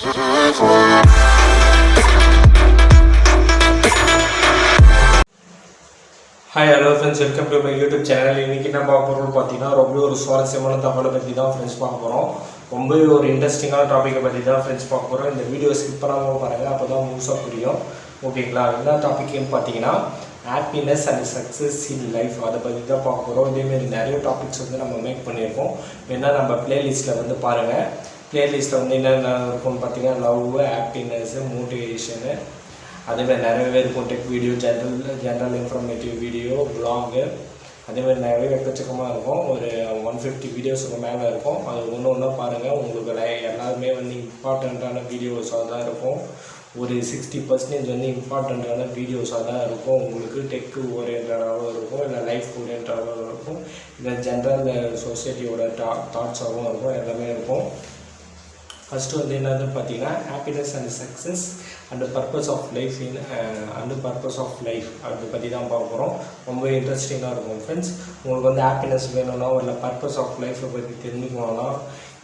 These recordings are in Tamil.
Hi hello friends, welcome to my YouTube channel. இன்றைக்கி என்ன பார்க்க போகிறோம்னு பார்த்தீங்கன்னா ரொம்ப ஒரு சுவாரஸ்யமான தகவலை பற்றி தான் ஃப்ரெண்ட்ஸ் பார்க்க போகிறோம். ரொம்பவே ஒரு இன்ட்ரெஸ்டிங்கான டாப்பிக்கை பற்றி தான் ஃப்ரெண்ட்ஸ் பார்க்க போகிறோம். இந்த வீடியோ ஸ்கிப் பண்ணாமல் பாருங்கள், அப்போ தான் முழுசாக புரியும். ஓகேங்களா? என்ன டாப்பிக்னு பார்த்தீங்கன்னா happiness and success in life, அதை பற்றி தான் பார்க்க போகிறோம். இதேமாரி நிறைய டாபிக்ஸ் வந்து நம்ம மேக் பண்ணியிருக்கோம். வேணால் நம்ம பிளேலிஸ்ட்டில் வந்து பாருங்கள். பிளேலிஸ்ட்டில் வந்து என்னென்ன இருக்கும்னு பார்த்தீங்கன்னா லவ், ஹாப்பினஸ்ஸு, மோட்டிவேஷனு, அதேமாதிரி நிறையவே இருக்கும். Tech video, general informative video, வ்ளாகு, அதேமாதிரி நிறைய எக்கச்சக்கமாக இருக்கும். ஒரு 150 வீடியோஸுக்கு மேலே இருக்கும். அது ஒன்று ஒன்றா பாருங்கள். உங்களுக்கு எல்லாருமே வந்து இம்பார்ட்டண்ட்டான வீடியோஸாக தான் இருக்கும். ஒரு 60% வந்து இம்பார்ட்டண்ட்டான வீடியோஸாக தான் இருக்கும். உங்களுக்கு டெக்கு ஓரியன்டாகவும் இருக்கும், இல்லை லைஃப் ஓரியன்டாகவும் இருக்கும், இல்லை ஜென்ரல் சொசைட்டியோட தாட்ஸாகவும் இருக்கும். எல்லாமே இருக்கும். ஃபஸ்ட்டு வந்து என்னது பார்த்தீங்கன்னா happiness and success and purpose of life அதை பற்றி தான் பார்க்க போகிறோம். ரொம்ப இன்ட்ரெஸ்டிங்காக இருக்கும் ஃப்ரெண்ட்ஸ். உங்களுக்கு வந்து ஹாப்பினஸ் வேணும்னா, இல்லை பர்பஸ் ஆஃப் லைஃப்பை பற்றி தெரிஞ்சுக்கணும்னா,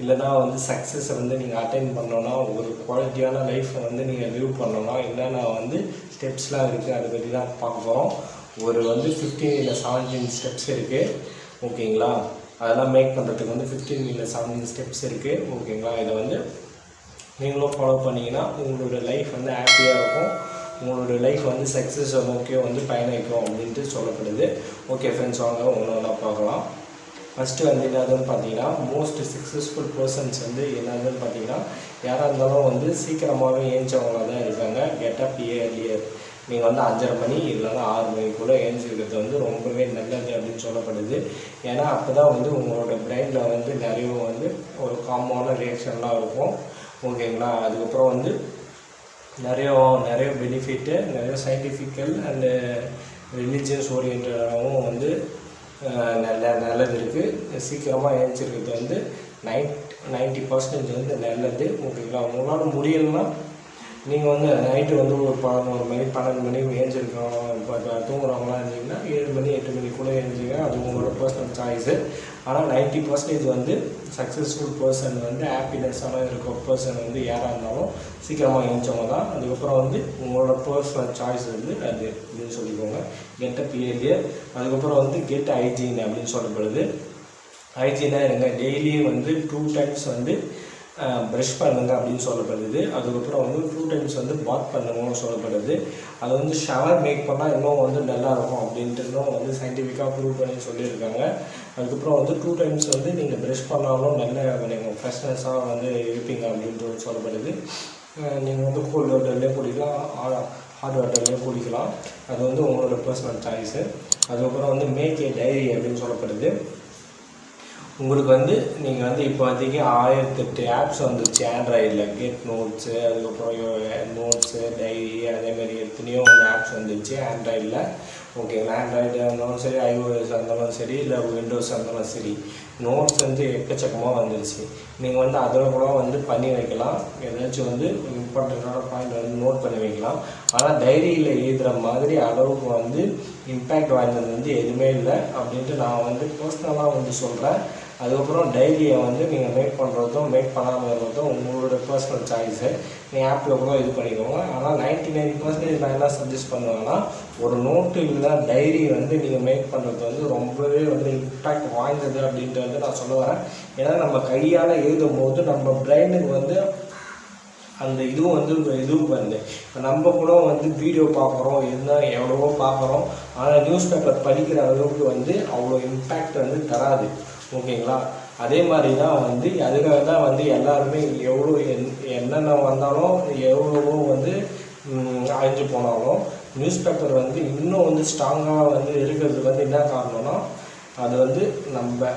இல்லைனா வந்து சக்ஸஸை வந்து நீங்கள் அட்டைன் பண்ணோன்னா, ஒரு குவாலிட்டியான லைஃப்பை வந்து நீங்கள் லிவ் பண்ணோன்னா என்னென்ன வந்து ஸ்டெப்ஸ்லாம் இருக்குது அதை பற்றி தான் பார்க்க போகிறோம். ஒரு வந்து 15 இல்லை 17 ஸ்டெப்ஸ் இருக்குது. ஓகேங்களா? அதெல்லாம் மேக் பண்ணுறதுக்கு வந்து 15 இல்லை 17 ஸ்டெப்ஸ் இருக்குது. ஓகேங்களா? இதை வந்து நீங்களும் ஃபாலோ பண்ணிங்கன்னா உங்களோட லைஃப் வந்து ஹாப்பியாக இருக்கும். உங்களோட லைஃப் வந்து சக்ஸஸை நோக்கியோ வந்து பயணிக்கும் அப்படின்ட்டு சொல்லப்படுது. ஓகே ஃப்ரெண்ட்ஸ், வாங்க ஒன்று ஒன்றா பார்க்கலாம். ஃபஸ்ட்டு வந்து என்னதுன்னு பார்த்தீங்கன்னா மோஸ்ட் சக்ஸஸ்ஃபுல் பர்சன்ஸ் வந்து என்னதுன்னு பார்த்தீங்கன்னா யாராக இருந்தாலும் வந்து சீக்கிரமாகவே ஏஞ்சவங்களாக தான் இருக்காங்க. Get up earlier. நீங்கள் வந்து 5:30 மணி இல்லைன்னா 6 மணிக்குள்ளே ஏஞ்சிருக்கிறது வந்து ரொம்பவே நல்லது அப்படின்னு சொல்லப்படுது. ஏன்னா அப்போ தான் வந்து உங்களோட பிரெயினில் வந்து நிறைய வந்து ஒரு காமான ரியாக்ஷன்லாம் இருக்கும். ஓகேங்களா? அதுக்கப்புறம் வந்து நிறைய பெனிஃபிட்டு, நிறைய சயின்டிஃபிக்கல் அண்டு ரிலீஜியஸ் ஓரியன்டாகவும் வந்து நல்லது இருக்குது. சீக்கிரமாக ஏஞ்சிருக்கிறது வந்து 90% வந்து நல்லது. ஓகேங்களா? உங்களால் முடியலன்னா நீங்கள் வந்து நைட்டு வந்து ஒரு 11 மணி 12 மணி ஏஞ்சிருக்கோம். இப்போ தூங்குறவங்களாம் இருந்தீங்கன்னா 7 மணி 8 மணிக்குள்ளே ஏஞ்சிங்க. அது உங்களோட பர்சனல் சாய்ஸு. ஆனால் 90% வந்து சக்ஸஸ்ஃபுல் பர்சன் வந்து ஹாப்பினஸ்ஸான இருக்க பர்சன் வந்து யாராக இருந்தாலும் சீக்கிரமாக ஏஞ்சவங்க தான். அதுக்கப்புறம் வந்து உங்களோட பர்சனல் சாய்ஸ் வந்து அது அப்படின்னு சொல்லிக்கோங்க. Get up earlier. அதுக்கப்புறம் வந்து கெட் ஹைஜீன் அப்படின்னு சொல்லப்படுது. ஹைஜீனாக இருங்க. டெய்லியும் வந்து 2 டைம்ஸ் வந்து ப்ரஷ் பண்ணுங்க அப்படின்னு சொல்லப்படுது. அதுக்கப்புறம் வந்து 2 டைம்ஸ் வந்து பாத் பண்ணுங்கன்னு சொல்லப்படுது. அது வந்து ஷவர் மேக் பண்ணால் இன்னும் வந்து நல்லாயிருக்கும் அப்படின்ட்டு வந்து சயின்டிஃபிக்காக ப்ரூவ் பண்ணி சொல்லியிருக்காங்க. அதுக்கப்புறம் வந்து 2 டைம்ஸ் வந்து நீங்கள் ப்ரஷ் பண்ணாலும் நல்ல நீங்கள் ஃப்ரெஷ்னஸாக வந்து இருப்பீங்க அப்படின்ட்டு சொல்லப்படுது. நீங்கள் வந்து கோல்டு வாட்டர்லேயே குடிக்கலாம், ஹாட் வாட்டர்லேயே குடிக்கலாம். அது வந்து உங்களோட பர்சனல் சாய்ஸு. அதுக்கப்புறம் வந்து மேக் ஏ டைரி அப்படின்னு சொல்லப்படுது. உங்களுக்கு வந்து நீங்கள் வந்து இப்போதைக்கு 1008 ஆப்ஸ் வந்துச்சு ஆண்ட்ராய்டில். கெட் நோட்ஸு, அதுக்கப்புறம் நோட்ஸு, டைரி, அதேமாதிரி எத்தனையோ வந்து ஆப்ஸ் வந்துச்சு ஆண்ட்ராய்டில். ஓகேங்களா? ஆண்ட்ராய்டு இருந்தாலும் சரி, ஐஓஎஸ் இருந்தாலும் சரி, இல்லை விண்டோஸ் இருந்தாலும் சரி, நோட்ஸ் வந்து எக்கச்சக்கமாக வந்துருச்சு. நீங்கள் வந்து அதில் கூட வந்து பண்ணி வைக்கலாம். ஏதாச்சும் வந்து இம்பார்ட்டண்ட்டான பாயிண்ட் வந்து நோட் பண்ணி வைக்கலாம். ஆனால் டைரியில் எழுதுகிற மாதிரி அளவுக்கு வந்து இம்பேக்ட் வாய்ந்தது வந்து எதுவுமே இல்லை அப்படின்ட்டு நான் வந்து பர்சனலாக வந்து சொல்கிறேன். அதுக்கப்புறம் டைரியை வந்து நீங்கள் மேக் பண்ணுறதும் மேக் பண்ணாமல் இருக்கிறதும் உங்களோட பர்சனல் சாய்ஸு. நீங்கள் ஆப்பில் கூட இது பண்ணிக்கோங்க. ஆனால் 99% நான் என்ன சஜஸ்ட் பண்ணுவேன்னா, ஒரு நோட்டு இல்லை டைரி வந்து நீங்கள் மேக் பண்ணுறது வந்து ரொம்பவே வந்து இம்பேக்ட் வாய்ந்தது அப்படின்ட்டு வந்து நான் சொல்ல வரேன். ஏன்னா நம்ம கையால் எழுதும் போது நம்ம பிரெயினுக்கு வந்து அந்த இதுவும் வந்து வருது. இப்போ நம்ம கூட வந்து வீடியோ பார்க்குறோம், இருந்தால் எவ்வளவோ பார்க்குறோம். ஆனால் நியூஸ் பேப்பர் படிக்கிற அளவுக்கு வந்து அவ்வளோ இம்பேக்ட் வந்து தராது. ஓகேங்களா? அதே மாதிரி தான் வந்து அதுக்காக தான் வந்து எல்லாருமே எவ்வளோ என்னென்ன வந்தாலும் எவ்வளவோ வந்து அழிஞ்சு போனாலும் நியூஸ் பேப்பர் வந்து இன்னும் வந்து ஸ்ட்ராங்காக வந்து இருக்கிறதுக்கு வந்து என்ன காரணம்னா, அது வந்து நம்ம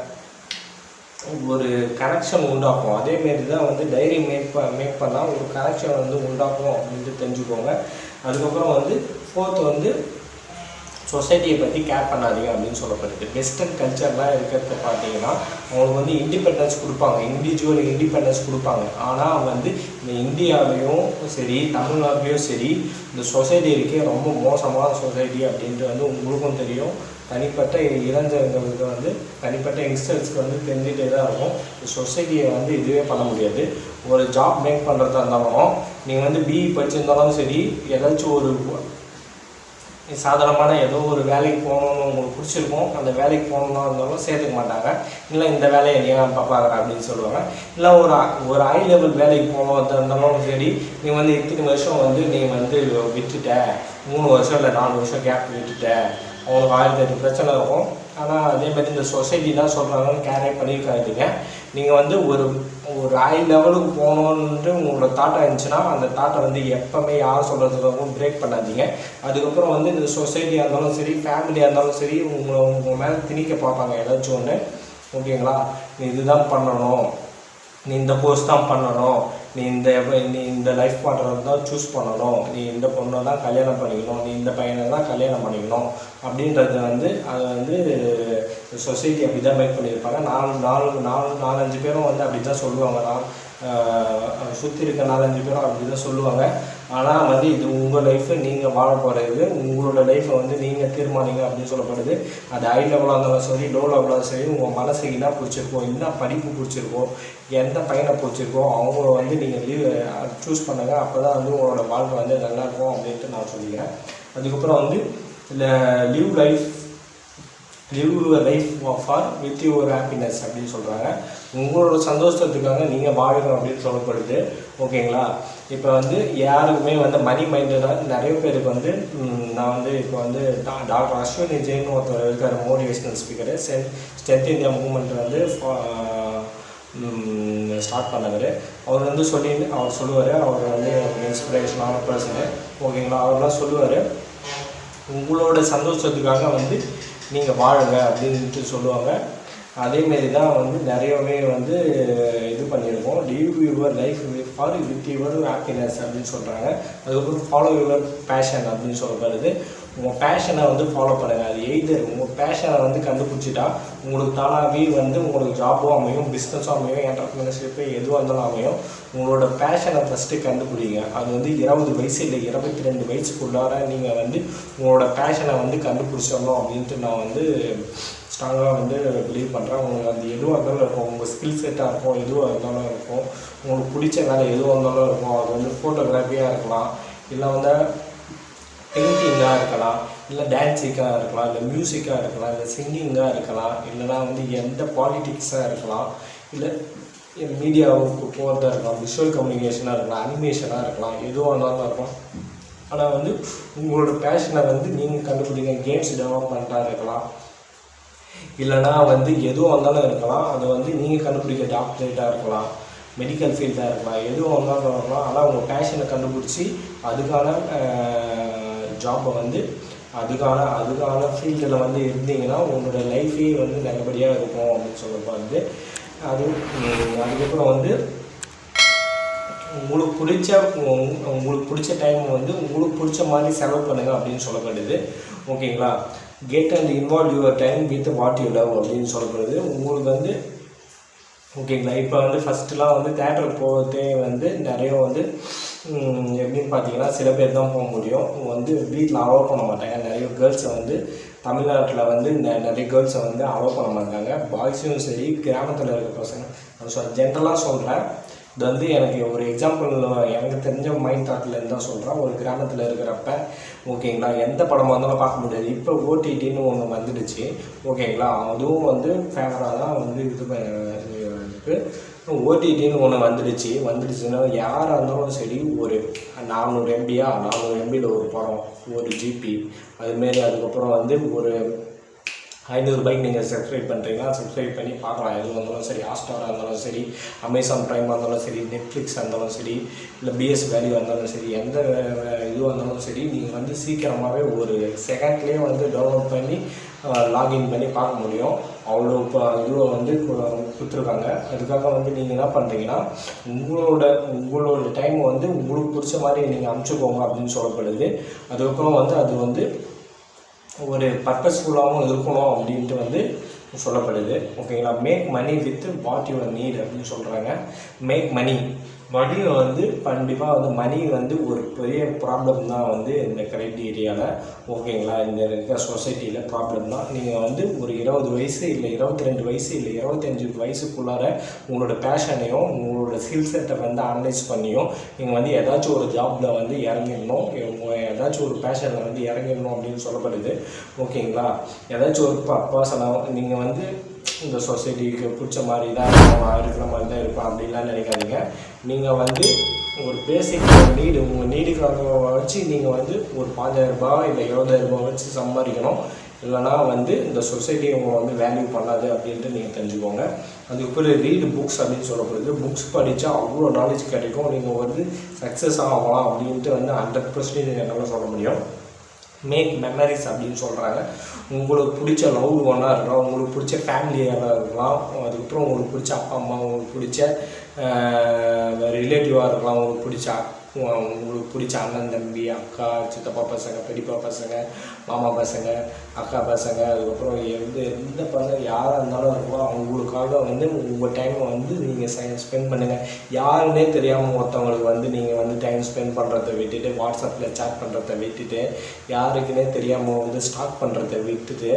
ஒரு கனெக்ஷன் உண்டாக்கும். அதேமாரி தான் வந்து டைரி மேக் பண்ணால் ஒரு கனெக்ஷன் வந்து உண்டாக்கும் அப்படின்ட்டு தெரிஞ்சுக்கோங்க. அதுக்கப்புறம் வந்து 4th வந்து சொசைட்டியை பற்றி கேர் பண்ணாதீங்க அப்படின்னு சொல்லப்படுது. வெஸ்டர்ன் கல்ச்சர்லாம் இருக்கிறத பார்த்தீங்கன்னா அவங்களுக்கு வந்து இண்டிபெண்டன்ஸ் கொடுப்பாங்க, இண்டிவிஜுவல் இண்டிபெண்டன்ஸ் கொடுப்பாங்க. ஆனால் வந்து இந்த இந்தியாவிலையும் சரி, தமிழ்நாட்டிலையும் சரி, இந்த சொசைட்டி இருக்கே ரொம்ப மோசமான சொசைட்டி அப்படின்ட்டு வந்து உங்களுக்கும் தெரியும். தனிப்பட்ட இளைஞர்களுக்கு வந்து தனிப்பட்ட யங்ஸ்டர்ஸ்க்கு வந்து தெரிஞ்சுட்டே தான் இருக்கும். இந்த சொசைட்டியை வந்து இதுவே பண்ண முடியாது. ஒரு ஜாப் மேக் பண்ணுறதா இருந்தாலும் நீங்கள் வந்து பிஇ படிச்சிருந்தாலும் சரி, ஏதாச்சும் ஒரு சாதாரணமான ஏதோ ஒரு வேலைக்கு போகணுன்னு உங்களுக்கு பிடிச்சிருக்கும், அந்த வேலைக்கு போகணுன்னா இருந்தாலும் சேர்த்துக்க மாட்டாங்க. இல்லை இந்த வேலையை ஏன் பார்க்குற அப்படின்னு சொல்லுவாங்க. இல்லை ஒரு ஹை லெவல் வேலைக்கு போகணும் இருந்தாலும் சரி, நீ வந்து இத்தனை வருஷம் வந்து நீ வந்து விட்டுட்ட, 3 வருஷம் இல்லை 4 வருஷம் கேப் விட்டுட்ட, அவங்களுக்கு 1008 பிரச்சனை இருக்கும். ஆனால் அதேமாதிரி இந்த சொசைட்டி தான் சொல்கிறாங்கன்னு கேரே பண்ணியிருக்காதீங்க. நீங்கள் வந்து ஒரு ஹை லெவலுக்கு போகணுன்ட்டு உங்களோட தாட்டாக இருந்துச்சுன்னா அந்த தாட்டை வந்து எப்போவுமே யார் சொல்கிறதுக்கும் பிரேக் பண்ணாதீங்க. அதுக்கப்புறம் வந்து இந்த சொசைட்டியாக இருந்தாலும் சரி, ஃபேமிலியாக இருந்தாலும் சரி, உங்கள் மேலே திணிக்க பார்ப்பாங்க ஏதாச்சும் ஒன்று. ஓகேங்களா? நீ இதுதான் பண்ணணும், நீ இந்த கோர்ஸ் தான் பண்ணணும், நீ இந்த லைஃப் பார்ட்னர் தான் சூஸ் பண்ணணும், நீ இந்த பொண்ணை தான் கல்யாணம் பண்ணிக்கணும், நீ இந்த பையனை தான் கல்யாணம் பண்ணிக்கணும் அப்படின்றது வந்து அதை வந்து சொசைட்டி அப்படி தான் மேக் பண்ணியிருப்பாங்க. 4-5 பேரும் வந்து அப்படி தான் சொல்லுவாங்க. சுற்றி இருக்க 4-5 பேரும் அப்படி தான் சொல்லுவாங்க. ஆனால் வந்து இது உங்கள் லைஃபு, நீங்கள் வாழ போகிறது, உங்களோட லைஃப்பை வந்து நீங்கள் தீர்மானிங்க அப்படின்னு சொல்லப்படுது. அது ஹை லெவலாக இருந்தாலும் சரி, லோ லெவலாக சரி, உங்கள் மனசுக்கு என்ன பிடிச்சிருக்கோ, என்ன படிப்பு பிடிச்சிருக்கோ, எந்த பையனை பிடிச்சிருக்கோ அவங்கள வந்து நீங்கள் சூஸ் பண்ணுங்கள். அப்போ தான் வந்து உங்களோட வாழ்க்கை வந்து நல்லாயிருக்கும் அப்படின்ட்டு நான் சொல்லிக்கிறேன். அதுக்கப்புறம் வந்து live your life for with your happiness அப்படின்னு சொல்கிறாங்க. உங்களோட சந்தோஷத்துக்காக நீங்கள் வாழணும் அப்படின்னு சொல்லப்படுது. ஓகேங்களா? இப்போ வந்து யாருக்குமே வந்து மணி மைண்டடாக நிறைய பேருக்கு வந்து நான் வந்து இப்போ வந்து டாக்டர் அஸ்வினி ஜெயின் ஒருத்தர் இருக்கார், motivational speaker, strength India movement வந்து ஸ்டார்ட் பண்ணவர். அவர் வந்து அவர் சொல்லுவார், அவர் வந்து இன்ஸ்பிரேஷனான பர்சனு. ஓகேங்களா? அவர்லாம் சொல்லுவார், உங்களோட சந்தோஷத்துக்காக வந்து நீங்கள் வாழுங்க அப்படின்ட்டு சொல்லுவாங்க. அதேமாரி தான் வந்து நிறையவே வந்து இது பண்ணியிருக்கோம். Live your life for with your happiness அப்படின்னு சொல்கிறாங்க. அதுக்கப்புறம் ஃபாலோ யுவர் பேஷன் அப்படின்னு சொல்லப்படுது. உங்கள் பேஷனை வந்து ஃபாலோ பண்ணுங்கள். அது எய்தர் உங்கள் பேஷனை வந்து கண்டுபிடிச்சிட்டா உங்களுக்கு தானாகவே வந்து உங்களுக்கு ஜாபும் அமையும், பிஸ்னஸும் அமையும், என்டர்பிரினர்ஷிப்பு எதுவாக இருந்தாலும் அமையும். உங்களோட பேஷனை ஃபஸ்ட்டு கண்டுபிடிங்க. அது வந்து 20 வயசு இல்லை 22 வயசுக்குள்ளார நீங்கள் வந்து உங்களோட பேஷனை வந்து கண்டுபிடிச்சிடணும் அப்படின்ட்டு நான் வந்து ஸ்ட்ராங்காக வந்து பிலீவ் பண்ணுறேன். உங்களுக்கு அது எதுவாக இருந்தாலும் இருக்கும், உங்கள் ஸ்கில் செட்டாக இருக்கும், எதுவாக இருந்தாலும் இருக்கும், உங்களுக்கு பிடிச்ச வேலை எதுவாக இருந்தாலும் இருக்கும். அது வந்து ஃபோட்டோகிராஃபியாக இருக்கலாம், இல்லை வந்து பெயிண்டிங்காக இருக்கலாம், இல்லை டான்ஸிங்காக இருக்கலாம், இல்லை மியூசிக்காக இருக்கலாம், இல்லை சிங்கிங்காக இருக்கலாம், இல்லைனா வந்து எந்த பாலிட்டிக்ஸாக இருக்கலாம், இல்லை மீடியாவுக்கு போகிறதா இருக்கலாம், விஷுவல் கம்யூனிகேஷனாக இருக்கலாம், அனிமேஷனாக இருக்கலாம், எதுவாக இருந்தாலும் இருக்கும். ஆனால் வந்து உங்களோட பேஷனை வந்து நீங்கள் கண்டுபிடிங்க. கேம்ஸ் டெவலப்மெண்ட்டாக இருக்கலாம், இல்லைனா வந்து எதுவாக இருந்தாலும் இருக்கலாம். அது வந்து நீங்கள் கண்டுபிடிக்க டாக்டரேட்டாக இருக்கலாம், மெடிக்கல் ஃபீல்டாக இருக்கலாம், எதுவும் இருந்தாலும் இருக்கலாம். ஆனால் உங்கள் பேஷனை கண்டுபிடிச்சி அதுக்கான ஜாப்பை வந்து அதுக்கான ஃபீல்டில் வந்து இருந்தீங்கன்னா உங்களோட லைஃபே வந்து நல்லபடியாக இருக்கும் அப்படின்னு சொல்லப்படுது. அதுக்கப்புறம் வந்து உங்களுக்கு பிடிச்ச டைம் வந்து உங்களுக்கு பிடிச்ச மாதிரி செலவு பண்ணுங்கள் அப்படின்னு சொல்லப்படுது. ஓகேங்களா? Get and involve your time with what you love அப்படின்னு சொல்லப்படுது. உங்களுக்கு வந்து ஓகேங்களா? இப்போ வந்து ஃபஸ்ட்டுலாம் வந்து தேட்டருக்கு போகிறதே வந்து நிறைய வந்து எப்படின்னு பார்த்தீங்கன்னா சில பேர் தான் போக முடியும். வந்து வீட்டில் அலோவ் பண்ண மாட்டாங்க. நிறைய கேர்ள்ஸை வந்து தமிழ்நாட்டில் வந்து நிறைய கேர்ள்ஸை வந்து அலோவ் பண்ண மாட்டாங்க. பாய்ஸும் சரி, கிராமத்தில் இருக்க பசங்க, நான் ஜென்ரலாக சொல்கிறேன். இது வந்து எனக்கு ஒரு எக்ஸாம்பிள் எனக்கு தெரிஞ்ச மைண்ட் தாட்லேருந்து தான் சொல்கிறேன். ஒரு கிராமத்தில் இருக்கிறப்ப ஓகேங்களா, எந்த படமாக இருந்தாலும் பார்க்க முடியாது. இப்போ ஓடிடின்னு ஒன்று வந்துடுச்சு. ஓகேங்களா? அதுவும் வந்து ஃபேவராக தான் வந்து இருக்குது. ஓடிடின்னு ஒன்று வந்துடுச்சுன்னா யாராக இருந்தாலும் சரி, ஒரு 400 MBயில் ஒரு படம், 1 GB அதுமாரி. அதுக்கப்புறம் வந்து ஒரு 500 ரூபாய்க்கு நீங்கள் சப்ஸ்கிரைப் பண்ணுறீங்கன்னா சப்ஸ்கிரைப் பண்ணி பார்க்கலாம். எது வந்தாலும் சரி, ஹாட்ஸ்டாராக இருந்தாலும் சரி, அமேசான் ப்ரைமாக இருந்தாலும் சரி, நெட்ஃப்ளிக்ஸாக இருந்தாலும் சரி, இல்லை பிஎஸ் வேல்யூ இருந்தாலும் சரி, எந்த இதுவாக இருந்தாலும் சரி, நீங்கள் வந்து சீக்கிரமாகவே ஒரு செகண்ட்லேயே வந்து டவுன்லோட் பண்ணி லாகின் பண்ணி பார்க்க முடியும். அவ்வளோ இதுவை வந்து கொடுத்துருக்காங்க. அதுக்காக வந்து நீங்கள் என்ன பண்ணுறீங்கன்னா உங்களோட டைம் வந்து உங்களுக்கு பிடிச்ச மாதிரி நீங்கள் அனுப்பிச்சுக்கோங்க அப்படின்னு சொல்லப்படுது. அதுக்கப்புறம் வந்து அது வந்து ஒரு பர்பஸ்ஃபுல்லாகவும் இருக்கணும் அப்படின்ட்டு வந்து சொல்லப்படுது. ஓகேங்களா? Make money with what your need அப்படின்னு சொல்கிறாங்க. மேக் மணி மணியும் வந்து கண்டிப்பாக வந்து மணி வந்து ஒரு பெரிய ப்ராப்ளம் தான் வந்து இந்த க்ரைட்டீரியாவில். ஓகேங்களா? இந்த இருக்க சொசைட்டியில் ப்ராப்ளம் தான். நீங்கள் வந்து ஒரு 20 வயசு இல்லை 22 வயசு இல்லை 25 வயசுக்குள்ளார உங்களோட பேஷனையும் உங்களோட ஸ்கில் செட்டை வந்து அனலைஸ் பண்ணியும் நீங்கள் வந்து ஏதாச்சும் ஒரு ஜாப்பில் வந்து இறங்கிடணும், ஏதாச்சும் ஒரு பேஷனில் வந்து இறங்கிடணும் அப்படின்னு சொல்லப்படுது. ஓகேங்களா? ஏதாச்சும் ஒரு பர்சனாக நீங்கள் வந்து இந்த சொசைட்டிக்கு பிடிச்ச மாதிரி தான் இருக்கிற மாதிரி தான் இருப்பேன் அப்படின்லாம் நினைக்காதீங்க. நீங்கள் வந்து ஒரு பேசிக் நீடு, உங்கள் நீடுக்காக வச்சு நீங்கள் வந்து ஒரு 5000 இல்லை 20,000 வச்சு சம்பாதிக்கணும். இல்லைனா வந்து இந்த சொசைட்டி உங்களை வந்து வேல்யூ பண்ணாது அப்படின்ட்டு நீங்கள் தெரிஞ்சுக்கோங்க. அதுக்கப்புறம் ரீடு புக்ஸ் அப்படின்னு சொல்லப்படுது. புக்ஸ் படித்தா அவ்வளோ நாலேஜ் கிடைக்கும். நீங்கள் வந்து சக்ஸஸ் ஆகலாம் அப்படின்ட்டு வந்து 100% என்னால் சொல்ல முடியும். மேக் மெமரிஸ் அப்படின்னு சொல்கிறாங்க. உங்களுக்கு பிடிச்ச லவ் ஒன்னாக இருக்கலாம், உங்களுக்கு பிடிச்ச ஃபேமிலியாக இருக்கலாம், அதுக்கப்புறம் உங்களுக்கு பிடிச்ச அப்பா அம்மா, உங்களுக்கு பிடிச்ச ரிலேட்டிவாக இருக்கலாம், உங்களுக்கு பிடிச்ச அண்ணன் தம்பி அக்கா சித்தப்பா பசங்க பெரியப்பா பசங்க மாமா பசங்க அக்கா பசங்க, அதுக்கப்புறம் எந்த பசங்க யாராக இருந்தாலும் இருக்கலாம். அவங்களுக்காக வந்து உங்கள் டைமை வந்து நீங்கள் ஸ்பெண்ட் பண்ணுங்கள். யாருன்னே தெரியாமல் ஒருத்தவங்களுக்கு வந்து நீங்கள் வந்து டைம் ஸ்பெண்ட் பண்ணுறதை விட்டுட்டு, வாட்ஸ்அப்பில் சேட் பண்ணுறதை விட்டுட்டு, யாருக்குன்னே தெரியாமல் வந்து ஸ்டாக் பண்ணுறதை விட்டுட்டு,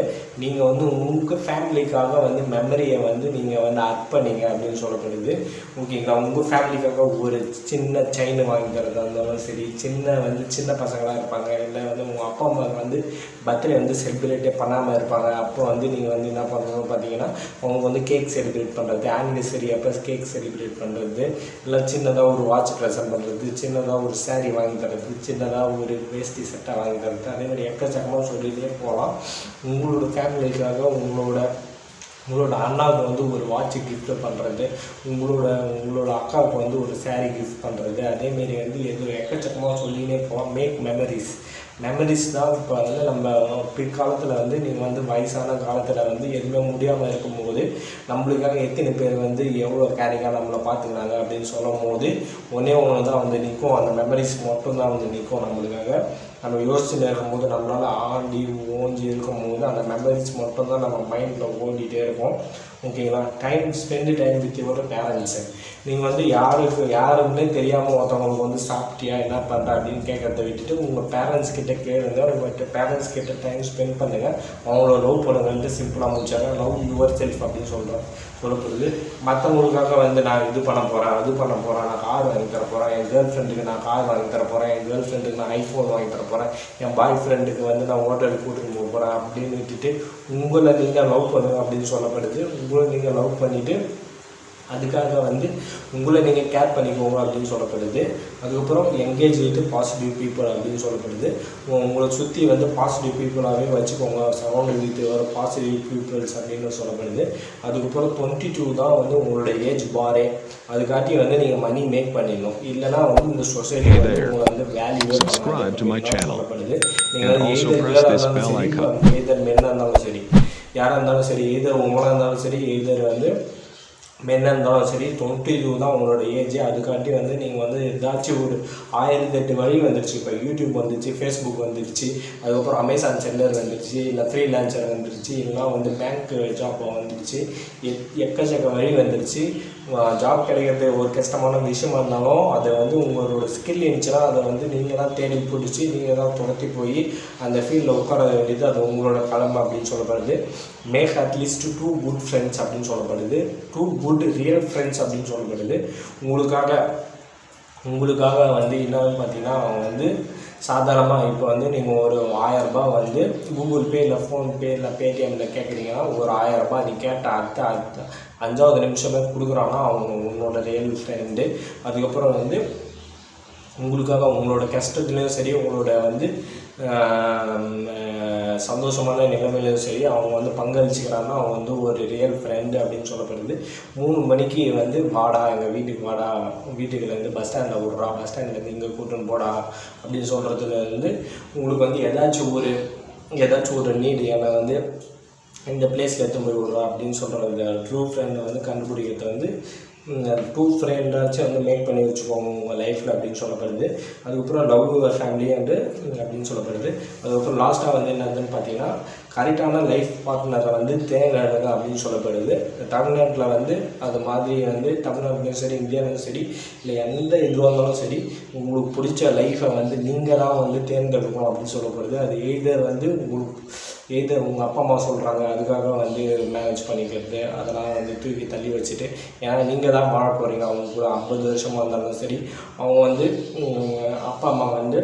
நீங்கள் வந்து உங்கள் ஃபேமிலிக்காக வந்து மெமரியை வந்து நீங்கள் வந்து அர்ப்பணிங்க அப்படின்னு சொல்லப்படுது. ஓகேங்களா? உங்கள் ஃபேமிலிக்காக ஒரு சின்ன செயின் வாங்கி தரதா இருந்தாலும் சரி, சின்ன பசங்களாக இருப்பாங்க, இல்லை வந்து உங்கள் அப்பா அம்மாவுக்கு வந்து பர்த்டே வந்து செலிப்ரேட்டே பண்ணாமல் இருப்பாங்க. அப்போ வந்து நீங்கள் வந்து என்ன பண்ணணும்னு பார்த்தீங்கன்னா, அவங்க வந்து கேக் செலிப்ரேட் பண்ணுறது, ஆனிவர்சரி அப்போ கேக் செலிப்ரேட் பண்ணுறது, இல்லை சின்னதாக ஒரு வாட்ச் ப்ரெசென்ட் பண்ணுறது, சின்னதாக ஒரு சாரீ வாங்கி தரது, சின்னதாக ஒரு வேஷ்டி சட்டை வாங்கி தரது, அதே மாதிரி எக்கச்சக்கமாக சொல்லிகிட்டே போகலாம். உங்களோட ஃபேமிலிக்காக உங்களோட அண்ணாவுக்கு வந்து ஒரு வாட்ச் கிஃப்ட் பண்ணுறது, உங்களோட அக்காவுக்கு வந்து ஒரு சாரீ கிஃப்ட் பண்ணுறது, அதேமாரி வந்து எக்கச்சக்கமாக சொல்லினே போகலாம். மேக் மெமரிஸ் தான். இப்போ வந்து நம்ம பிற்காலத்தில் வந்து நீங்கள் வந்து வயசான காலத்தில் வந்து எதுவுமே முடியாமல் இருக்கும்போது நம்மளுக்காக எத்தனை பேர் வந்து எவ்வளோ கேரிங்காக நம்மளை பார்த்துக்கிறாங்க அப்படின்னு சொல்லும் போது ஒன்றே தான் வந்து நிற்கும். அந்த மெமரிஸ் மட்டும்தான் வந்து நிற்கும் நம்மளுக்காக. நம்ம யோசிச்சுட்டு இருக்கும்போது, நம்மளால் ஆண்டி ஓஞ்சி இருக்கும்போது அந்த மெமரிஸ் மட்டும்தான் நம்ம மைண்டில் ஓடிட்டே இருக்கும். ஓகேங்களா? Spend time with your parents. நீங்கள் வந்து யாருக்குமே தெரியாமல் ஒருத்தவங்களுக்கு வந்து சாப்பிட்டியா என்ன பண்ணுற அப்படின்னு கேட்கறத விட்டுட்டு உங்கள் பேரண்ட்ஸ் கிட்டே கேளுங்க. உங்கள்கிட்ட பேரண்ட்ஸ் கிட்ட டைம் ஸ்பெண்ட் பண்ணுங்கள். அவங்கள லவ் பண்ணுங்கன்ட்டு சிம்பிளாக முடிச்சாங்க. லவ் யுவர் செல்ஃப் அப்படின்னு சொல்லப்படுது. மற்றவங்களுக்காக வந்து நான் இது பண்ண போகிறேன், அது பண்ண போகிறேன், நான் கார் வாங்கி தர போகிறேன், என் கேர்ள் ஃப்ரெண்டுக்கு நான் கார் வாங்கி தர போகிறேன், என் கேர்ள் ஃப்ரெண்டுக்கு நான் ஐஃபோன் வாங்கி தர போகிறேன், என் பாய் ஃப்ரெண்டுக்கு வந்து நான் ஹோட்டலுக்கு கூட்டிகிட்டு போக போகிறேன் அப்படின்னு விட்டுட்டு உங்களை நீங்கள் லவ் பண்ணுங்க அப்படின்னு சொல்லப்படுது. உங்களை நீங்கள் லவ் பண்ணிவிட்டு அதுக்காக வந்து உங்களை நீங்கள் கேர் பண்ணிக்கோங்க அப்படின்னு சொல்லப்படுது. அதுக்கப்புறம் எங்கேஜ் வித் பாசிட்டிவ் பீப்புள் அப்படின்னு சொல்லப்படுது. உங்களை சுற்றி வந்து பாசிட்டிவ் பீப்புளாகவே வச்சுக்கோங்க, சரௌண்டிங் வித் ஒரு பாசிட்டிவ் பீப்புள்ஸ் அப்படின்னு சொல்லப்படுது. அதுக்கப்புறம் 22 தான் வந்து உங்களோட ஏஜ் பாரே. அதுக்காட்டி வந்து நீங்கள் மணி மேக் பண்ணிடணும். இல்லைனா வந்து இந்த சொசைட்டி வந்து உங்களை வந்து வேல்யூவே சொல்லப்படுது. நீங்கள் எய்தர் மென்னாக இருந்தாலும் சரி, யாராக இருந்தாலும் சரி, எய்தர் உங்களாக இருந்தாலும் சரி, எய்தர் வந்து மென்னாக இருந்தாலும் சரி, 22 தான் உங்களோட ஏஜ். அதுக்காட்டி வந்து நீங்கள் வந்து ஏதாச்சும் ஒரு 1008 வழி வந்துடுச்சு. இப்போ யூடியூப் வந்துடுச்சு, ஃபேஸ்புக் வந்துடுச்சு, அதுக்கப்புறம் அமேசான் செல்லர் வந்துடுச்சு, இல்லை ஃப்ரீலான்சர் வந்துடுச்சு, இல்லைனா வந்து பேங்க் ஜாப் வந்துடுச்சு, எக்கச்சக்க வழி வந்துடுச்சு. ஜாப் கிடைக்கிறது ஒரு கஷ்டமான விஷயமா இருந்தாலும் அதை வந்து உங்களோட ஸ்கில் இருந்துச்சுன்னா அதை வந்து நீங்கள் தான் தேடி பிடிச்சி நீங்கள் தான் துரத்தி போய் அந்த ஃபீல்டில் உட்கார வேண்டியது அது உங்களோட கடமை அப்படின்னு சொல்லப்படுது. மேக் அட்லீஸ்ட் 2 குட் ஃப்ரெண்ட்ஸ் அப்படின்னு சொல்லப்படுது. 2 குட் ரியல் ஃப்ரெண்ட்ஸ் அப்படின்னு சொல்லப்படுது. உங்களுக்காக வந்து என்னன்னு பார்த்தீங்கன்னா, அவங்க வந்து சாதாரணமாக இப்போ வந்து நீங்கள் ஒரு 1000 ரூபாய் வந்து கூகுள் பே இல்லை ஃபோன்பே இல்லை பேடிஎம்மில் கேட்குறீங்கன்னா, ஒரு 1000 ரூபாய் நீ கேட்ட அடுத்த 5வது நிமிஷமே கொடுக்குறான்னா அவங்க உன்னோட ரியல் ஃப்ரெண்டு. அதுக்கப்புறம் வந்து உங்களுக்காக உங்களோட கஷ்டத்துலேயும் சரி, உங்களோட வந்து சந்தோஷமான நிலைமையிலும் சரி அவங்க வந்து பங்களிச்சுக்கிறாங்கன்னா அவங்க வந்து ஒரு ரியல் ஃப்ரெண்டு அப்படின்னு சொல்லப்படுது. 3 மணிக்கு வந்து வாடா, எங்கள் வீட்டுக்கு வாடா, வீட்டுக்குலேருந்து பஸ் ஸ்டாண்டில் விட்றா, பஸ் ஸ்டாண்ட்லேருந்து இங்கே கூட்டின்னு போடா அப்படின்னு சொல்கிறதுலேருந்து உங்களுக்கு வந்து ஏதாச்சும் ஒரு நீடு என்னை வந்து இந்த பிளேஸில் எடுத்து போய் விட்றா அப்படின்னு சொல்கிறது ட்ரூ ஃப்ரெண்டை வந்து கண்டுபிடிக்கிறது வந்து டூ ஃப்ரெண்டாச்சும் வந்து மேக் பண்ணி வச்சுக்கோங்க உங்கள் லைஃப்பில் அப்படின்னு சொல்லப்படுது. அதுக்கப்புறம் லவ் யுவர் ஃபேமிலி அப்படின்னு சொல்லப்படுது. அதுக்கப்புறம் லாஸ்ட்டாக வந்து என்னதுன்னு பார்த்தீங்கன்னா கரெக்டான லைஃப் பார்ட்னரை வந்து தேர்ந்தெடுங்க அப்படின்னு சொல்லப்படுது. தமிழ்நாட்டில் வந்து அது மாதிரி வந்து தமிழ்நாட்டிலும் சரி இந்தியாவிலும் சரி இல்லை எந்த இதுவாக இருந்தாலும் சரி உங்களுக்கு பிடிச்ச லைஃப்பை வந்து நீங்கள் தான் வந்து தேர்ந்தெடுக்கணும் அப்படின்னு சொல்லப்படுது. அது எய்தர் உங்கள் அப்பா அம்மா சொல்கிறாங்க அதுக்காக வந்து மேரேஜ் பண்ணிக்கிறது அதெல்லாம் வந்து தூக்கி தள்ளி வச்சுட்டு ஏன்னா நீங்கள் தான் வாழ போகிறீங்க. அவங்க கூட 50 வருஷமாக இருந்தாலும் சரி அவங்க வந்து அப்பா அம்மா வந்து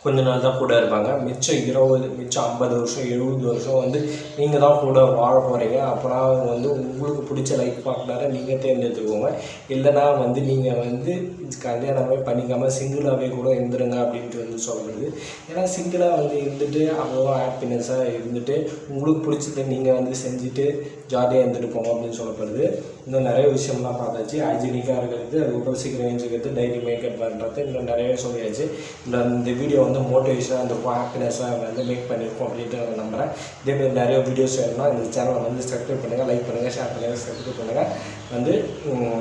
கொஞ்ச நாள் தான் கூட இருப்பாங்க. மிச்சம் 50 வருஷம் 70 வருஷம் வந்து நீங்கள் தான் கூட வாழ போகிறீங்க. அப்போனா வந்து உங்களுக்கு பிடிச்ச லைஃப் பார்ட்னரை நீங்கள் தேர்ந்தெடுத்துக்கோங்க. இல்லைனா வந்து நீங்கள் வந்து கல்யாணமே பண்ணிக்காமல் சிங்கிளாகவே கூட இருந்துருங்க அப்படின்ட்டு வந்து சொல்லப்படுது. ஏன்னா சிங்கிளாக வந்து இருந்துட்டு அவ்வளோ ஹாப்பினஸ்ஸாக இருந்துட்டு உங்களுக்கு பிடிச்சதை நீங்கள் வந்து செஞ்சுட்டு ஜாலியாக இருந்துட்டு போங்க அப்படின்னு சொல்லப்படுது. இன்னும் நிறைய விஷயம்லாம் பார்த்தாச்சு. ஹைஜீனிக்காக இருக்கிறது, அதுக்கப்புறம் சீக்கிரம் எழுந்திருக்கிறது, டைரி மேக்கப் பண்ணுறது, இன்னும் நிறையவே சொல்லியாச்சு. இந்த வீடியோ வந்து மோட்டிவேஷனாக இருந்திருக்கும், ஹாப்பினஸாக வந்து மேக் பண்ணியிருக்கோம் அப்படின்ட்டு நான் நம்புகிறேன். இதேமாதிரி நிறைய வீடியோஸ் வேணும்னா இந்த சேனலை வந்து சப்ஸ்கிரைப் பண்ணுங்கள், லைக் பண்ணுங்கள், ஷேர் பண்ணுங்கள், சப்ஸ்கிரைப் பண்ணுங்கள், வந்து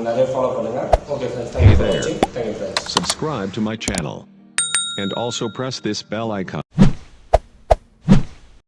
நிறைய ஃபாலோ பண்ணுங்கள். ஓகே ஃப்ரெண்ட்ஸ், தேங்க்யூ ஃபார் வாட்சிங். Thank you friends. Subscribe to my channel and also press this bell icon.